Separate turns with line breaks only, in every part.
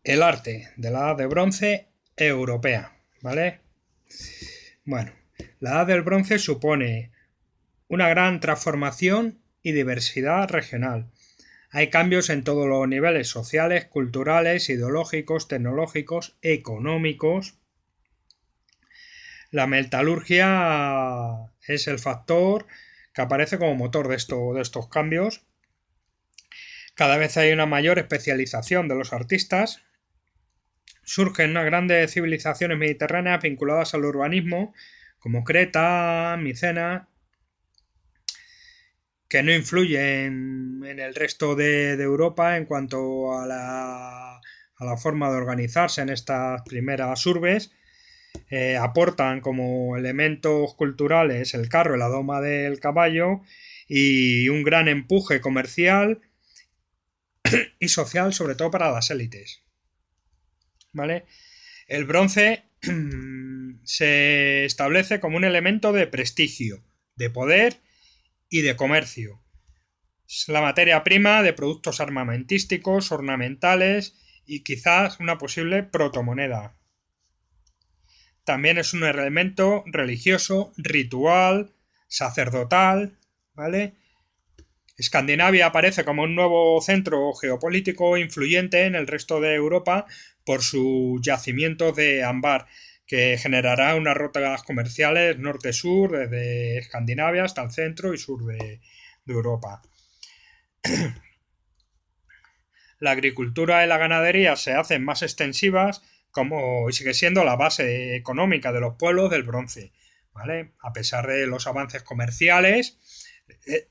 el arte de la Edad de Bronce europea, ¿vale? Bueno, la Edad del Bronce supone una gran transformación y diversidad regional. Hay cambios en todos los niveles sociales, culturales, ideológicos, tecnológicos, económicos. La metalurgia es el factor que aparece como motor de estos cambios. Cada vez hay una mayor especialización de los artistas. Surgen unas grandes civilizaciones mediterráneas vinculadas al urbanismo, como Creta, Micenas, que no influyen en el resto de Europa en cuanto a la forma de organizarse en estas primeras urbes. Aportan como elementos culturales el carro y la doma del caballo y un gran empuje comercial y social, sobre todo para las élites. ¿Vale? El bronce se establece como un elemento de prestigio, de poder y de comercio. Es la materia prima de productos armamentísticos, ornamentales y quizás una posible protomoneda. También es un elemento religioso, ritual, sacerdotal, ¿vale? Escandinavia aparece como un nuevo centro geopolítico influyente en el resto de Europa por su yacimiento de ámbar, que generará unas rutas comerciales norte-sur desde Escandinavia hasta el centro y sur de Europa. La agricultura y la ganadería se hacen más extensivas como sigue siendo la base económica de los pueblos del bronce, ¿vale? A pesar de los avances comerciales, eh,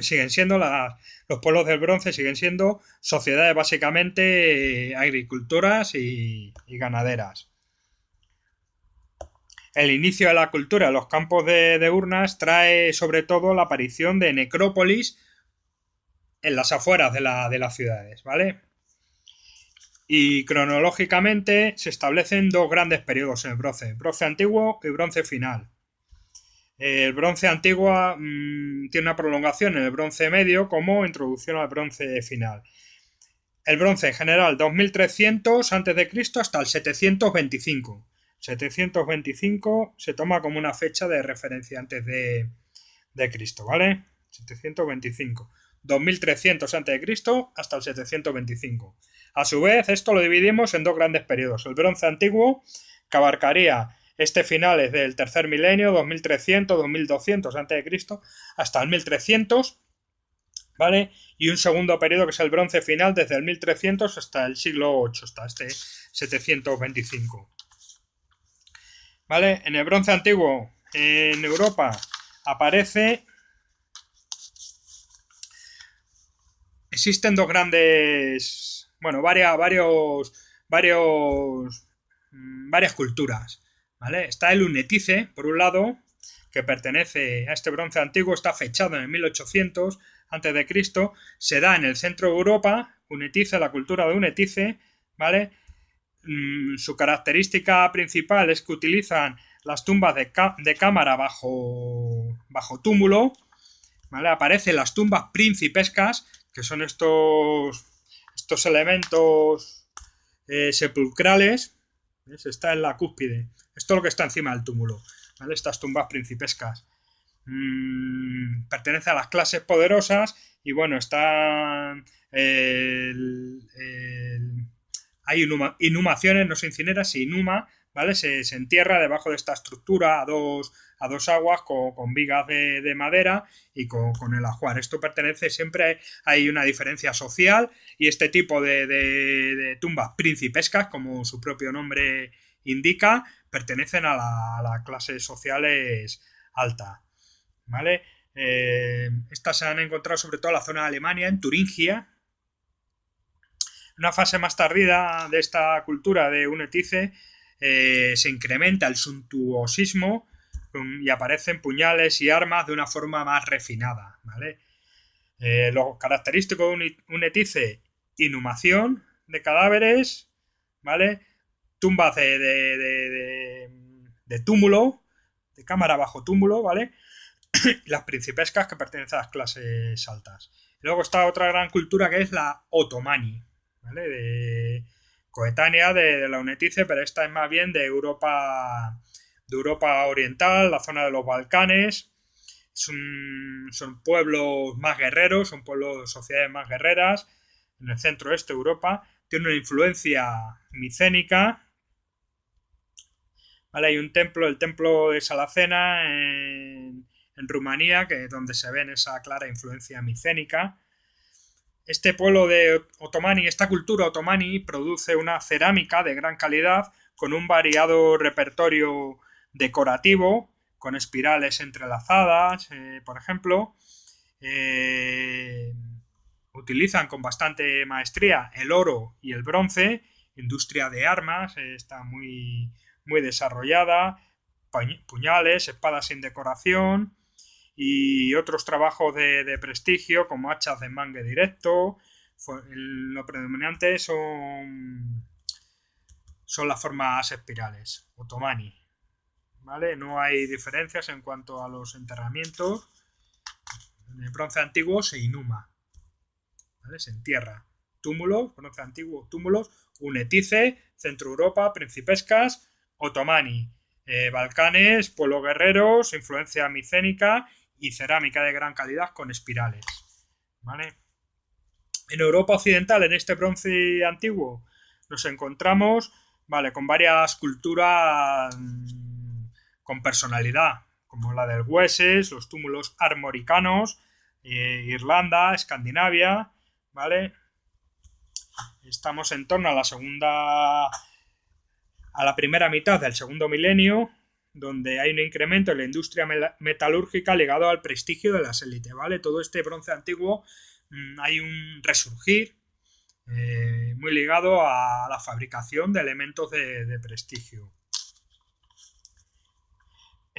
siguen siendo los pueblos del bronce siguen siendo sociedades básicamente agricultoras y ganaderas. El inicio de la cultura en los campos de urnas trae sobre todo la aparición de necrópolis en las afueras de las ciudades, ¿vale? Y cronológicamente se establecen dos grandes periodos en el bronce, bronce antiguo y bronce final. El bronce antiguo tiene una prolongación en el bronce medio como introducción al bronce final. El bronce en general 2300 a.C. hasta el 725. 725 se toma como una fecha de referencia antes de Cristo, ¿vale? 725. 2300 a.C. hasta el 725. A su vez, esto lo dividimos en dos grandes periodos. El bronce antiguo, que abarcaría finales del tercer milenio, 2300, 2200 a.C., hasta el 1300, ¿vale? Y un segundo periodo que es el bronce final desde el 1300 hasta el siglo VIII, hasta este 725. ¿Vale? En el bronce antiguo en Europa aparece. Existen dos grandes. Bueno, varias culturas. ¿Vale? Está el Unetice, por un lado, que pertenece a este bronce antiguo, está fechado en el 1800 a.C., se da en el centro de Europa, Unetice, la cultura de Unetice, ¿vale? Su característica principal es que utilizan las tumbas de cámara bajo túmulo, ¿vale? Aparecen las tumbas principescas, que son estos elementos sepulcrales. ¿Ves? Está en la cúspide. Esto es lo que está encima del túmulo, ¿vale? Estas tumbas principescas. Pertenece a las clases poderosas y bueno, están hay inhumaciones, no se incinera, se inhuma, ¿vale? Se entierra debajo de esta estructura a dos aguas con vigas de madera y con el ajuar. Esto pertenece siempre, hay una diferencia social y este tipo de tumbas principescas, como su propio nombre indica, pertenecen a las clases sociales altas, ¿vale? Estas se han encontrado sobre todo en la zona de Alemania, en Turingia. Una fase más tardía de esta cultura de Unetice se incrementa el suntuosismo y aparecen puñales y armas de una forma más refinada, ¿vale? Lo característico de Unetice, inhumación de cadáveres, ¿vale? Tumbas de túmulo, de cámara bajo túmulo, ¿vale? Y las principescas que pertenecen a las clases altas. Y luego está otra gran cultura que es la otomani, ¿vale? coetánea de la Unetice, pero esta es más bien de Europa Oriental, la zona de los Balcanes. Son pueblos más guerreros, son pueblos, sociedades más guerreras en el centro-este de Europa. Tiene una influencia micénica. ¿Vale? Hay un templo, el templo de Salacena en Rumanía, que es donde se ve esa clara influencia micénica. Este pueblo de otomani, esta cultura otomani, produce una cerámica de gran calidad con un variado repertorio decorativo, con espirales entrelazadas, por ejemplo. Utilizan con bastante maestría el oro y el bronce, industria de armas, está muy, muy desarrollada, puñales, espadas sin decoración y otros trabajos de prestigio como hachas de mangue directo. Lo predominante son las formas espirales, otomani. ¿Vale? No hay diferencias en cuanto a los enterramientos. En el bronce antiguo se inhuma, ¿vale? Se entierra. Túmulos, bronce antiguo, túmulos, Unetice, Centro Europa, Principescas, otomani, Balcanes, pueblos guerreros, influencia micénica y cerámica de gran calidad con espirales. ¿Vale? En Europa Occidental, en este bronce antiguo, nos encontramos, ¿vale?, con varias culturas con personalidad, como la del Wessex, los túmulos armoricanos, Irlanda, Escandinavia, ¿vale? Estamos en torno a la primera mitad del segundo milenio, donde hay un incremento en la industria metalúrgica ligado al prestigio de las élites, ¿vale? Todo este bronce antiguo hay un resurgir muy ligado a la fabricación de elementos de prestigio.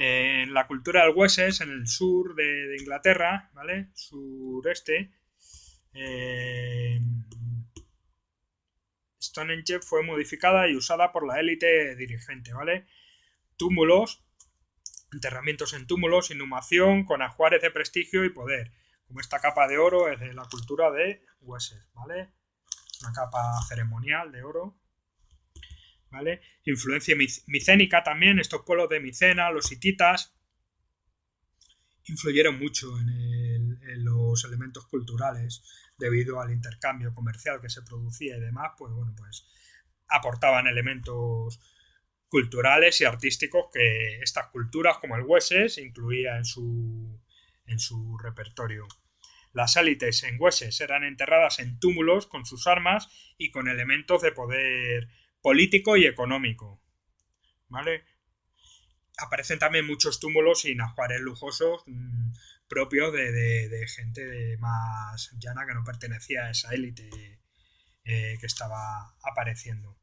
En la cultura del Wessex, en el sur de Inglaterra, ¿vale? Sureste, Stonehenge fue modificada y usada por la élite dirigente, ¿vale? Túmulos, enterramientos en túmulos, inhumación con ajuares de prestigio y poder, como esta capa de oro es de la cultura de Wessex, ¿vale? Una capa ceremonial de oro, ¿vale? Influencia micénica también, estos pueblos de Micena, los hititas, influyeron mucho en los elementos culturales debido al intercambio comercial que se producía y demás, pues bueno, pues aportaban elementos culturales y artísticos que estas culturas, como el Wessex, incluía en su repertorio. Las élites en Wessex eran enterradas en túmulos con sus armas y con elementos de poder político y económico, ¿vale? Aparecen también muchos túmulos y ajuares lujosos propios de gente más llana que no pertenecía a esa élite que estaba apareciendo.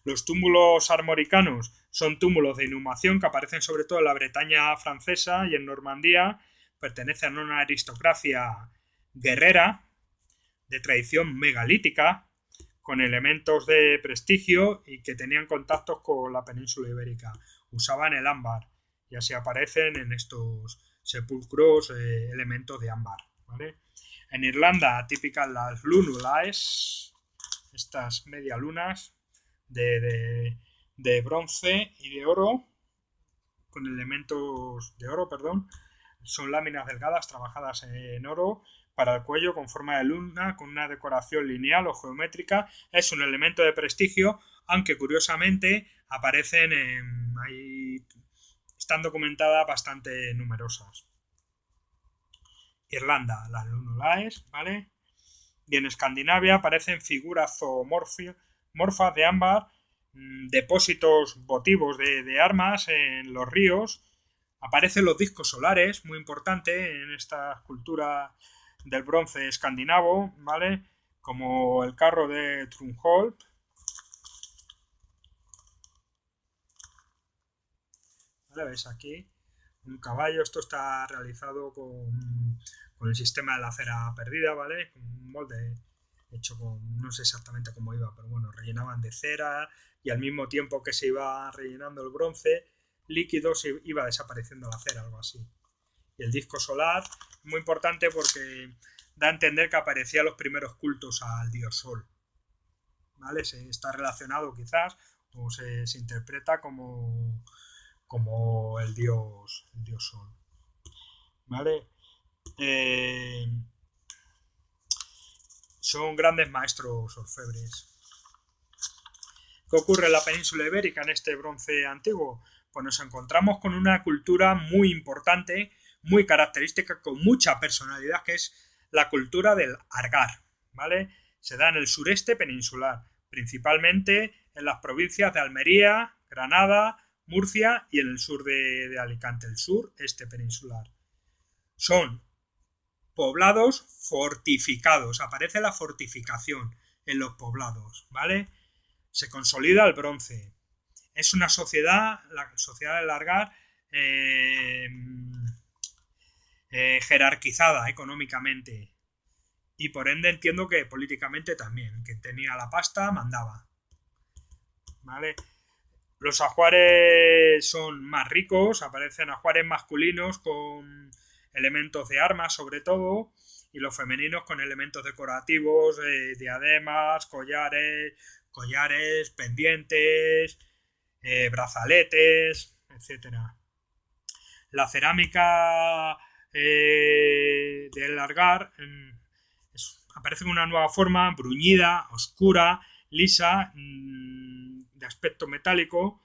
Los túmulos armoricanos son túmulos de inhumación que aparecen sobre todo en la Bretaña francesa y en Normandía. Pertenecen a una aristocracia guerrera de tradición megalítica con elementos de prestigio y que tenían contactos con la península ibérica. Usaban el ámbar y así aparecen en estos sepulcros elementos de ámbar, ¿vale? En Irlanda, típicas las lunulaes, estas medialunas de bronce y de oro, con elementos de oro, perdón. Son láminas delgadas trabajadas en oro para el cuello con forma de luna, con una decoración lineal o geométrica. Es un elemento de prestigio, aunque curiosamente aparecen están documentadas bastante numerosas. Irlanda, las lunulaes, ¿vale? Y en Escandinavia aparecen figuras zoomorfas de ámbar, depósitos votivos de armas en los ríos. Aparecen los discos solares, muy importante en esta cultura del bronce escandinavo, ¿vale? Como el carro de Trunholm. ¿Vale? ¿Veis aquí? Un caballo, esto está realizado con el sistema de la cera perdida, ¿vale? Con un molde hecho con, no sé exactamente cómo iba, pero bueno, rellenaban de cera y al mismo tiempo que se iba rellenando el bronce líquido se iba desapareciendo la cera, algo así. Y el disco solar, muy importante porque da a entender que aparecían los primeros cultos al dios Sol, ¿vale? Se está relacionado quizás o se interpreta como el dios Sol, ¿vale? Eh, son grandes maestros orfebres. ¿Qué ocurre en la península ibérica en este bronce antiguo? Pues nos encontramos con una cultura muy importante, muy característica, con mucha personalidad, que es la cultura del argar, ¿vale? Se da en el sureste peninsular, principalmente en las provincias de Almería, Granada, Murcia y en el sur de Alicante, el sureste peninsular. Son poblados fortificados, aparece la fortificación en los poblados, ¿vale? Se consolida el bronce. Es una sociedad, la sociedad del Argar, jerarquizada económicamente. Y por ende entiendo que políticamente también. Que tenía la pasta, mandaba. ¿Vale? Los ajuares son más ricos, aparecen ajuares masculinos con elementos de armas sobre todo, y los femeninos con elementos decorativos, diademas, collares, pendientes, brazaletes, etcétera. La cerámica del Argar aparece con una nueva forma, bruñida, oscura, lisa, de aspecto metálico.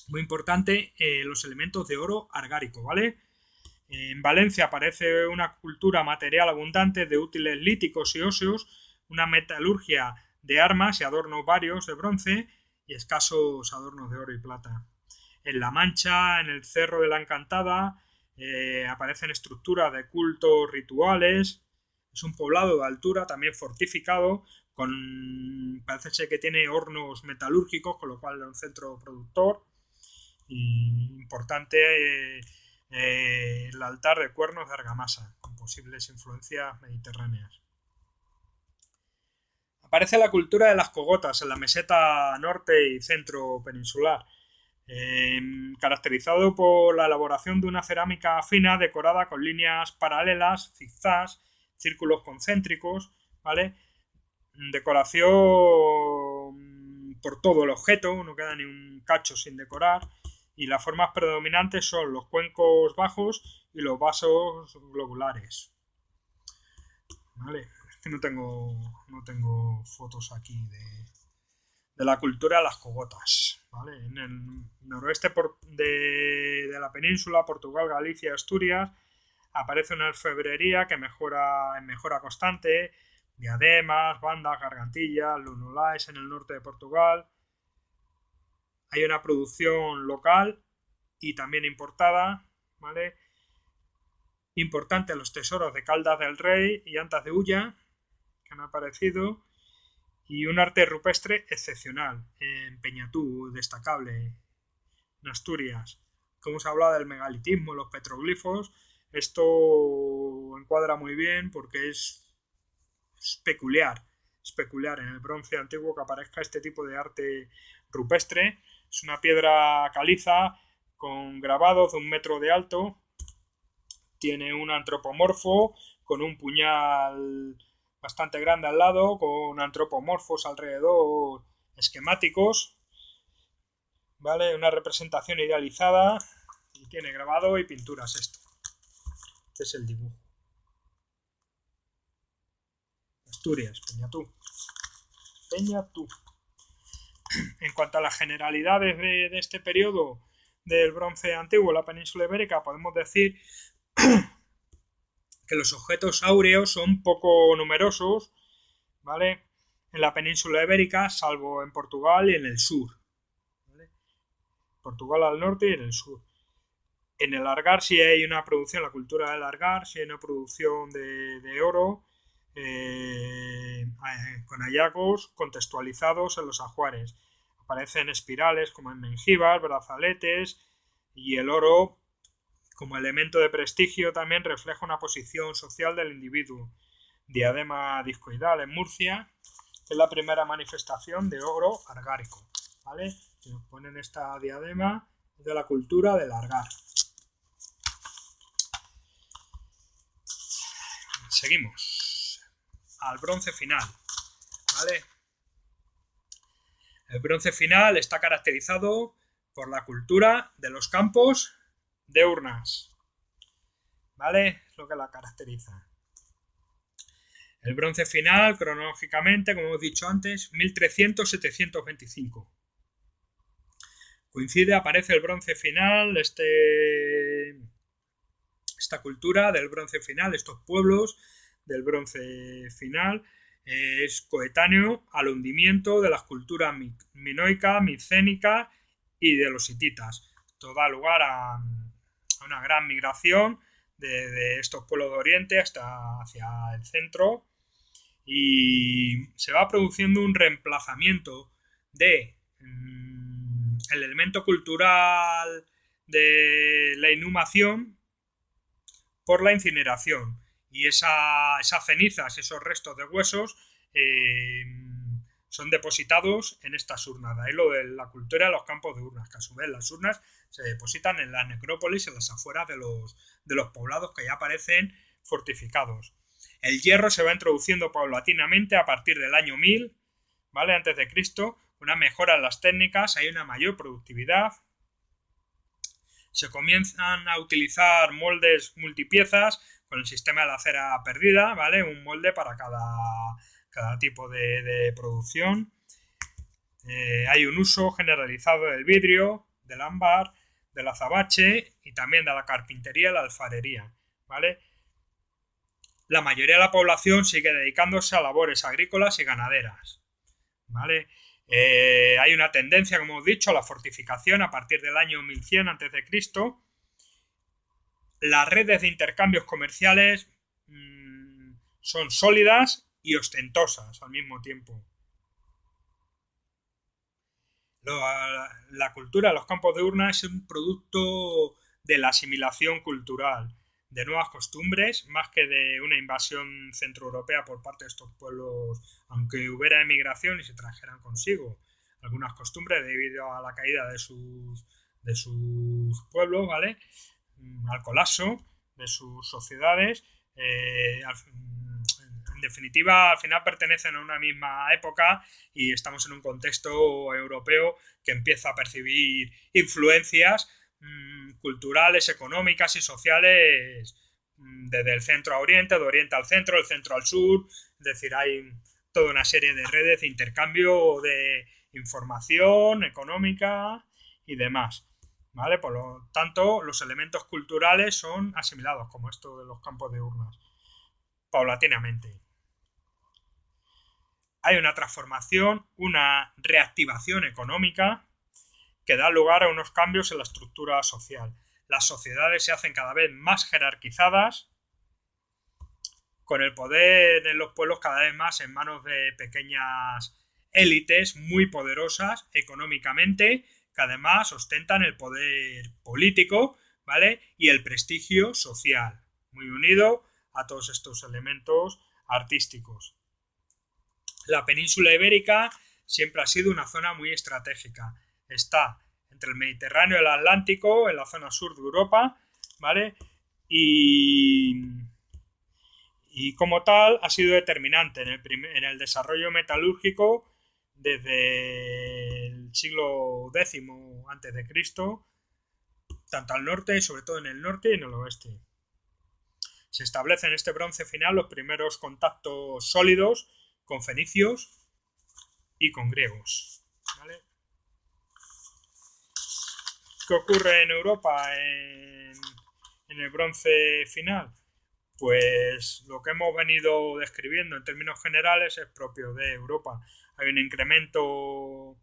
Muy importante, los elementos de oro argárico, ¿vale? En Valencia aparece una cultura material abundante de útiles líticos y óseos, una metalurgia de armas y adornos varios de bronce y escasos adornos de oro y plata. En La Mancha, en el Cerro de la Encantada, aparecen estructuras de cultos rituales. Es un poblado de altura, también fortificado, parece ser que tiene hornos metalúrgicos, con lo cual es un centro productor. Y importante el altar de cuernos de argamasa, con posibles influencias mediterráneas. Aparece la cultura de las cogotas en la meseta norte y centro peninsular, caracterizado por la elaboración de una cerámica fina decorada con líneas paralelas, zigzags, círculos concéntricos, ¿vale? Decoración por todo el objeto, no queda ni un cacho sin decorar, y las formas predominantes son los cuencos bajos y los vasos globulares. ¿Vale? Es que no tengo fotos aquí de la cultura de las cogotas. ¿Vale? En el noroeste de la península, Portugal, Galicia, Asturias, aparece una orfebrería que mejora en mejora constante, diademas, bandas, gargantillas, lunulaes en el norte de Portugal. Hay una producción local y también importada, ¿vale? Importante los tesoros de Caldas del Rey y Antas de Ulla, que han aparecido, y un arte rupestre excepcional en Peñatú, destacable en Asturias. Como se habla del megalitismo, los petroglifos, esto encuadra muy bien porque es peculiar en el bronce antiguo que aparezca este tipo de arte rupestre. Es una piedra caliza con grabados de 1 metro de alto. Tiene un antropomorfo con un puñal bastante grande al lado, con antropomorfos alrededor esquemáticos. ¿Vale? Una representación idealizada. Y tiene grabado y pinturas esto. Este es el dibujo. Asturias, Peñatú. En cuanto a las generalidades de este periodo del bronce antiguo en la península ibérica, podemos decir que los objetos áureos son poco numerosos, ¿vale? En la península ibérica, salvo en Portugal y en el sur. ¿Vale? Portugal al norte y en el sur. En el Argar sí hay una producción, la cultura del Argar, sí hay una producción de oro, con hallazgos contextualizados en los ajuares. Aparecen espirales como en Mengíbar, brazaletes, y el oro como elemento de prestigio también refleja una posición social del individuo. Diadema discoidal en Murcia, que es la primera manifestación de oro argárico, ¿vale? Que nos ponen esta diadema de la cultura del Argar. Seguimos al bronce final, ¿vale? El bronce final está caracterizado por la cultura de los campos de urnas, ¿vale? Es lo que la caracteriza. El bronce final, cronológicamente, como hemos dicho antes, 1300-725. Coincide, aparece el bronce final, esta cultura del bronce final, estos pueblos del bronce final, es coetáneo al hundimiento de las culturas minoica, micénica y de los hititas. Esto da lugar a una gran migración de estos pueblos de Oriente hasta hacia el centro, y se va produciendo un reemplazamiento de el elemento cultural de la inhumación por la incineración, y esas cenizas, esos restos de huesos son depositados en estas urnas. De ahí lo de la cultura de los campos de urnas, que a su vez las urnas se depositan en las necrópolis, en las afueras de los poblados que ya aparecen fortificados. El hierro se va introduciendo paulatinamente a partir del año 1000, ¿vale? Antes de Cristo, una mejora en las técnicas, hay una mayor productividad. Se comienzan a utilizar moldes multipiezas con el sistema de la cera perdida, ¿vale? Un molde para cada tipo de producción. Hay un uso generalizado del vidrio, del ámbar, del azabache y también de la carpintería y la alfarería, ¿vale? La mayoría de la población sigue dedicándose a labores agrícolas y ganaderas, ¿vale? Hay una tendencia, como hemos dicho, a la fortificación a partir del año 1100 a.C. Las redes de intercambios comerciales son sólidas y ostentosas al mismo tiempo. La cultura de los campos de urna es un producto de la asimilación cultural, de nuevas costumbres, más que de una invasión centroeuropea por parte de estos pueblos, aunque hubiera emigración y se trajeran consigo algunas costumbres debido a la caída de sus pueblos, ¿vale? Al colapso de sus sociedades. En definitiva, al final pertenecen a una misma época y estamos en un contexto europeo que empieza a percibir influencias culturales, económicas y sociales desde el centro a oriente, de oriente al centro, del centro al sur. Es decir, hay toda una serie de redes de intercambio de información económica y demás, ¿vale? Por lo tanto, los elementos culturales son asimilados, como esto de los campos de urnas, paulatinamente. Hay una transformación, una reactivación económica que da lugar a unos cambios en la estructura social. Las sociedades se hacen cada vez más jerarquizadas, con el poder en los pueblos cada vez más en manos de pequeñas élites muy poderosas económicamente, que además ostentan el poder político, ¿vale? Y el prestigio social, muy unido a todos estos elementos artísticos. La península ibérica siempre ha sido una zona muy estratégica. Está entre el Mediterráneo y el Atlántico, en la zona sur de Europa, ¿vale? Y como tal ha sido determinante en el desarrollo metalúrgico desde el siglo X antes de Cristo, tanto al norte y sobre todo en el norte y en el oeste. Se establecen en este bronce final los primeros contactos sólidos con fenicios y con griegos, ¿vale? ¿Qué ocurre en Europa en el bronce final? Pues lo que hemos venido describiendo en términos generales es propio de Europa. Hay un incremento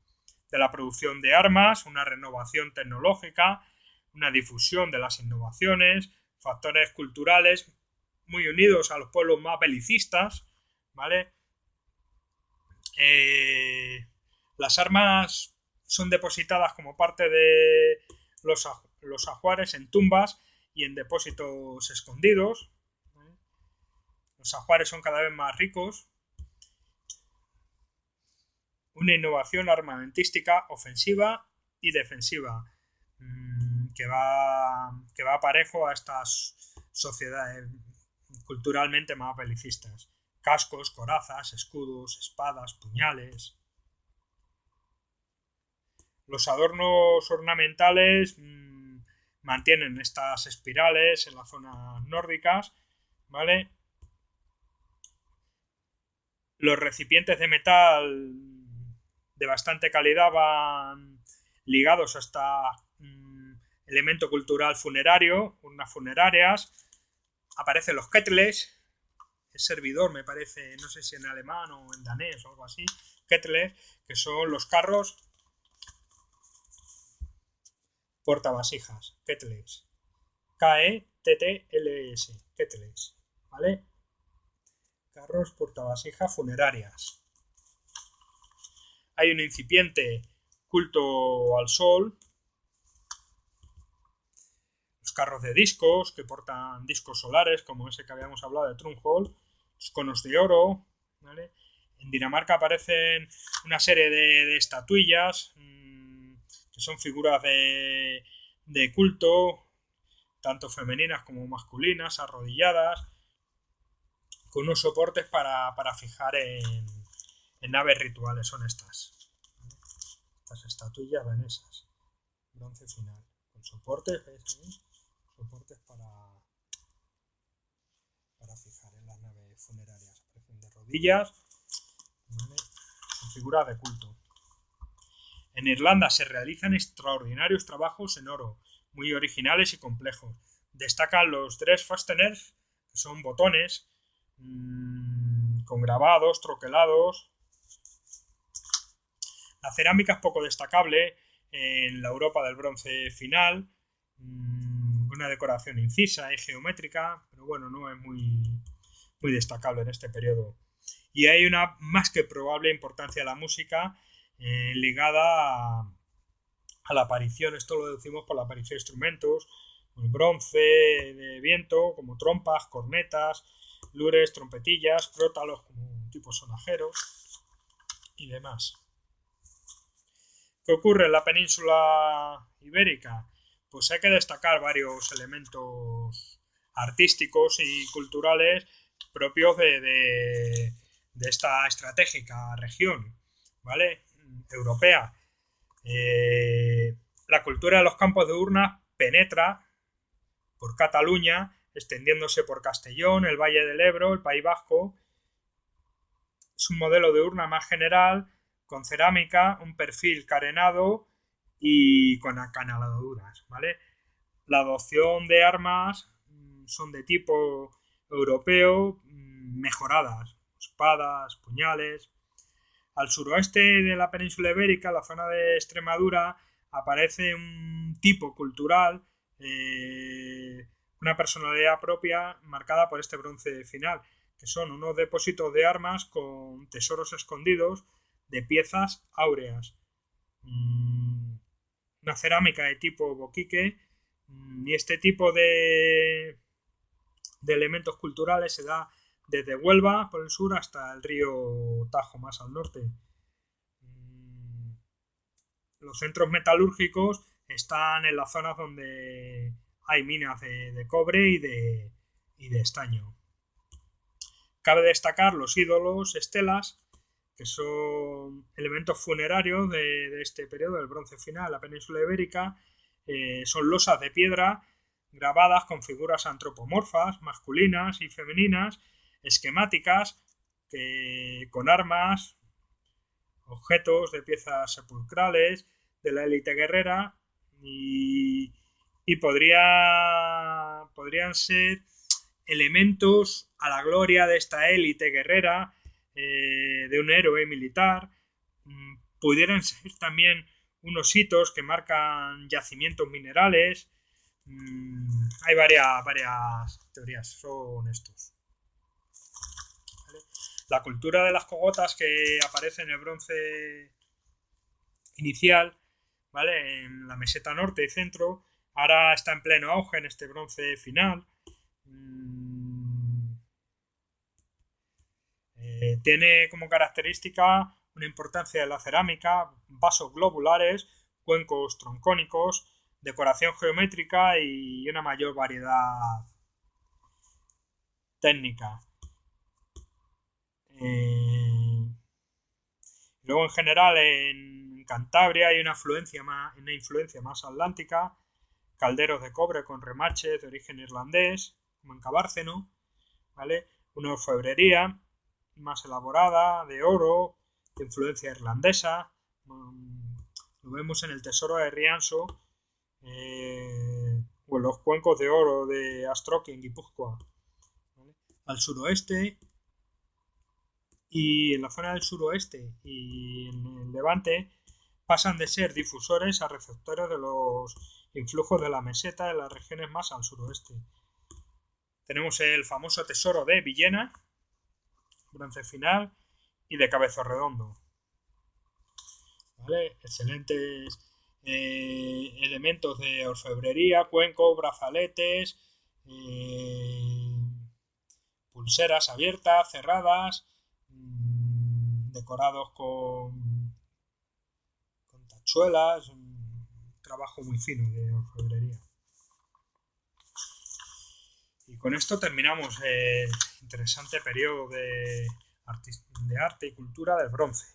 de la producción de armas, una renovación tecnológica, una difusión de las innovaciones, factores culturales muy unidos a los pueblos más belicistas, ¿vale? Las armas son depositadas como parte de los ajuares en tumbas y en depósitos escondidos. Los ajuares son cada vez más ricos. Una innovación armamentística ofensiva y defensiva que va parejo a estas sociedades culturalmente más belicistas. Cascos, corazas, escudos, espadas, puñales. Los adornos ornamentales mantienen estas espirales en las zonas nórdicas, ¿vale? Los recipientes de metal de bastante calidad van ligados a este elemento cultural funerario, urnas funerarias. Aparecen los kettles, el servidor me parece, no sé si en alemán o en danés o algo así, kettles, que son los carros portavasijas, kettles. Kettles, kettles, ¿vale? Carros portavasijas funerarias. Hay un incipiente culto al sol, los carros de discos que portan discos solares, como ese que habíamos hablado de Trunchol, los conos de oro, ¿vale? En Dinamarca aparecen una serie de estatuillas que son figuras de culto, tanto femeninas como masculinas, arrodilladas, con unos soportes para fijar en naves rituales. Son estas estatuillas danesas, bronce final, con soportes, ¿ves? Soportes para fijar en las naves funerarias. Aparecen de rodillas, ¿vale? Son figuras de culto. En Irlanda se realizan extraordinarios trabajos en oro, muy originales y complejos. Destacan los dress fasteners, que son botones con grabados, troquelados. La cerámica es poco destacable en la Europa del bronce final, una decoración incisa y geométrica, pero bueno, no es muy destacable en este periodo. Y hay una más que probable importancia de la música ligada a la aparición, esto lo decimos por la aparición de instrumentos, el bronce de viento, como trompas, cornetas, lures, trompetillas, crótalos como tipos sonajeros y demás. ¿Qué ocurre en la península ibérica? Pues hay que destacar varios elementos artísticos y culturales propios de esta estratégica región, ¿vale? Europea. La cultura de los campos de urnas penetra por Cataluña, extendiéndose por Castellón, el Valle del Ebro, el País Vasco. Es un modelo de urna más general, con cerámica, un perfil carenado y con acanaladuras, ¿vale? La adopción de armas son de tipo europeo, mejoradas, espadas, puñales. Al suroeste de la península ibérica, la zona de Extremadura, aparece un tipo cultural, una personalidad propia marcada por este bronce final, que son unos depósitos de armas con tesoros escondidos de piezas áureas. Una cerámica de tipo boquique, y este tipo de elementos culturales se da desde Huelva por el sur hasta el río Tajo más al norte. Los centros metalúrgicos están en las zonas donde hay minas de cobre y de estaño. Cabe destacar los ídolos, estelas, que son elementos funerarios de este periodo del bronce final, la península ibérica. Son losas de piedra grabadas con figuras antropomorfas, masculinas y femeninas, esquemáticas, con armas, objetos de piezas sepulcrales de la élite guerrera y podrían ser elementos a la gloria de esta élite guerrera, de un héroe militar. Pudieran ser también unos hitos que marcan yacimientos minerales. Hay varias teorías, son estos. ¿Vale? La cultura de las cogotas que aparece en el bronce inicial, ¿vale? En la meseta norte y centro, ahora está en pleno auge en este bronce final. Tiene como característica una importancia de la cerámica, vasos globulares, cuencos troncónicos, decoración geométrica y una mayor variedad técnica. Luego, en general, en Cantabria hay una influencia más atlántica, calderos de cobre con remaches de origen irlandés, como en Cabárceno, ¿vale? Una orfebrería más elaborada, de oro, de influencia irlandesa. Lo vemos en el Tesoro de Rianso o en los cuencos de oro de Astroqui en Guipúzcoa. ¿Vale? Al suroeste y en la zona del suroeste y en el Levante pasan de ser difusores a receptores de los influjos de la meseta en las regiones más al suroeste. Tenemos el famoso tesoro de Villena, bronce final, y de Cabezo Redondo. ¿Vale? Excelentes elementos de orfebrería, cuencos, brazaletes, pulseras abiertas, cerradas, decorados con tachuelas, un trabajo muy fino de orfebrería. Y con esto terminamos el interesante periodo de arte y cultura del bronce.